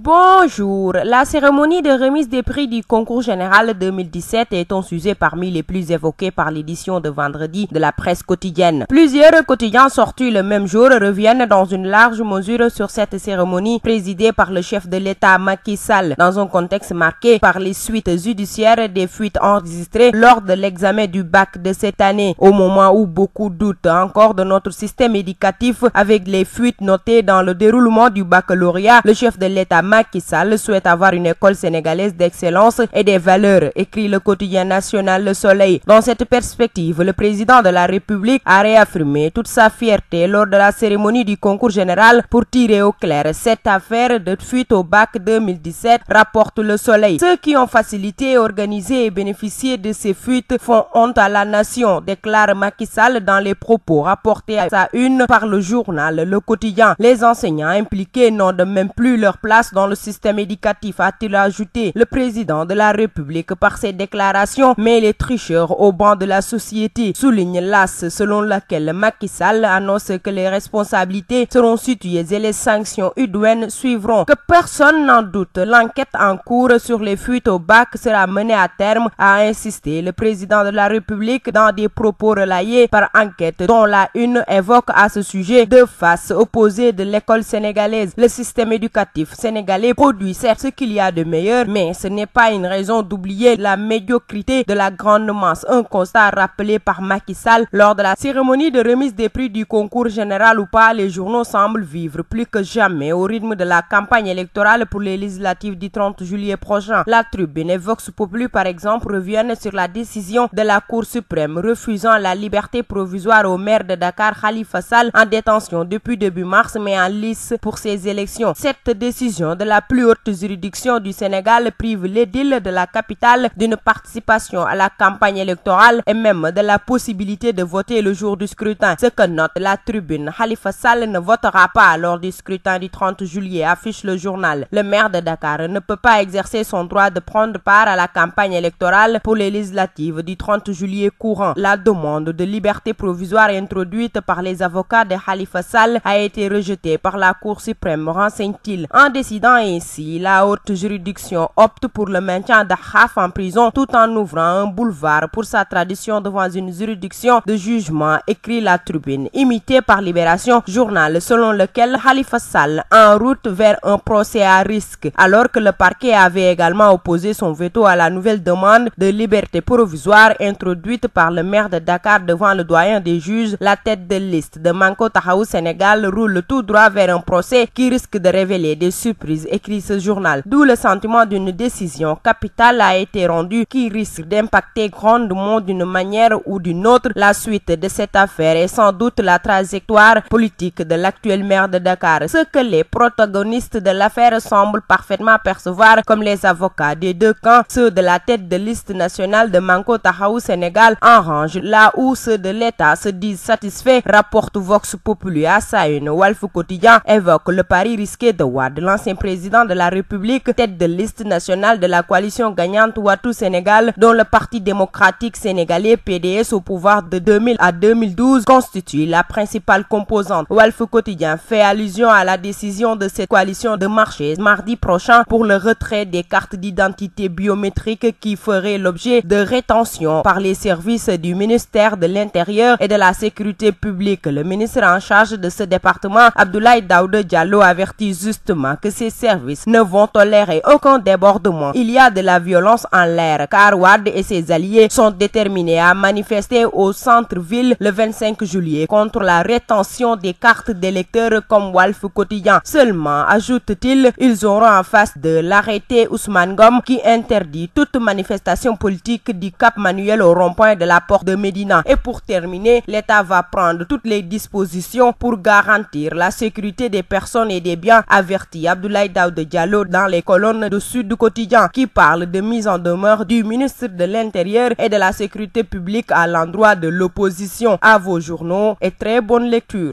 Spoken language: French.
Bonjour. La cérémonie de remise des prix du concours général 2017 est un sujet parmi les plus évoqués par l'édition de vendredi de la presse quotidienne. Plusieurs quotidiens sortis le même jour reviennent dans une large mesure sur cette cérémonie présidée par le chef de l'État Macky Sall dans un contexte marqué par les suites judiciaires des fuites enregistrées lors de l'examen du bac de cette année, au moment où beaucoup doutent encore de notre système éducatif avec les fuites notées dans le déroulement du baccalauréat. Le chef de l'État Macky Sall souhaite avoir une école sénégalaise d'excellence et des valeurs, écrit le quotidien national Le Soleil. Dans cette perspective, le président de la République a réaffirmé toute sa fierté lors de la cérémonie du concours général pour tirer au clair cette affaire de fuite au bac 2017, rapporte Le Soleil. Ceux qui ont facilité, organisé et bénéficié de ces fuites font honte à la nation, déclare Macky Sall dans les propos rapportés à sa une par le journal Le Quotidien. Les enseignants impliqués n'ont de même plus leur place dans le système éducatif, a-t-il ajouté. Le président de la République par ses déclarations met les tricheurs au banc de la société, souligne l'AS selon laquelle Macky Sall annonce que les responsabilités seront situées et les sanctions idoines suivront. Que personne n'en doute, l'enquête en cours sur les fuites au bac sera menée à terme, a insisté le président de la République dans des propos relayés par Enquête dont la une évoque à ce sujet deux faces opposées de l'école sénégalaise. Le système éducatif sénégalais produit certes ce qu'il y a de meilleur, mais ce n'est pas une raison d'oublier la médiocrité de la grande masse, un constat rappelé par Macky Sall lors de la cérémonie de remise des prix du concours général ou pas. Les journaux semblent vivre plus que jamais au rythme de la campagne électorale pour les législatives du 30 juillet prochain. La Tribune et Vox Populi par exemple reviennent sur la décision de la Cour suprême refusant la liberté provisoire au maire de Dakar Khalifa Sall en détention depuis début mars mais en lice pour ses élections. Cette décision de la plus haute juridiction du Sénégal prive l'édile de la capitale d'une participation à la campagne électorale et même de la possibilité de voter le jour du scrutin. Ce que note la Tribune, Khalifa Sall ne votera pas lors du scrutin du 30 juillet, affiche le journal. Le maire de Dakar ne peut pas exercer son droit de prendre part à la campagne électorale pour les législatives du 30 juillet courant. La demande de liberté provisoire introduite par les avocats de Khalifa Sall a été rejetée par la Cour suprême, renseigne-t-il. En décidant ainsi, la haute juridiction opte pour le maintien de Khaf en prison tout en ouvrant un boulevard pour sa tradition devant une juridiction de jugement, écrit la Tribune, imité par Libération, journal selon lequel Khalifa Sall en route vers un procès à risque, alors que le parquet avait également opposé son veto à la nouvelle demande de liberté provisoire introduite par le maire de Dakar devant le doyen des juges. La tête de liste de Manko Tahaou Sénégal roule tout droit vers un procès qui risque de révéler des surprises, écrit ce journal. D'où le sentiment d'une décision capitale a été rendue qui risque d'impacter grandement d'une manière ou d'une autre la suite de cette affaire et sans doute la trajectoire politique de l'actuel maire de Dakar. Ce que les protagonistes de l'affaire semblent parfaitement percevoir comme les avocats des deux camps, ceux de la tête de liste nationale de Manko Tahaou Sénégal en range, là où ceux de l'État se disent satisfaits, rapporte Vox Populi à sa une. Walf Quotidien évoque le pari risqué de Wade, l'ancien président de la République, tête de liste nationale de la coalition gagnante Ouattou Sénégal, dont le Parti démocratique sénégalais PDS au pouvoir de 2000 à 2012 constitue la principale composante. Walf Quotidien fait allusion à la décision de cette coalition de marcher mardi prochain pour le retrait des cartes d'identité biométriques qui feraient l'objet de rétention par les services du ministère de l'Intérieur et de la Sécurité publique. Le ministre en charge de ce département, Abdoulaye Daouda Diallo, avertit justement que ces services ne vont tolérer aucun débordement. Il y a de la violence en l'air car Wade et ses alliés sont déterminés à manifester au centre-ville le 25 juillet contre la rétention des cartes d'électeurs comme Walf Quotidien. Seulement, ajoute-t-il, ils auront en face de l'arrêté Ousmane Ngom qui interdit toute manifestation politique du Cap Manuel au rond-point de la porte de Médina. Et pour terminer, l'État va prendre toutes les dispositions pour garantir la sécurité des personnes et des biens, avertit Abdoulaye Daouda Diallo dans les colonnes de Sud Quotidien qui parle de mise en demeure du ministre de l'Intérieur et de la Sécurité publique à l'endroit de l'opposition. À vos journaux et très bonne lecture.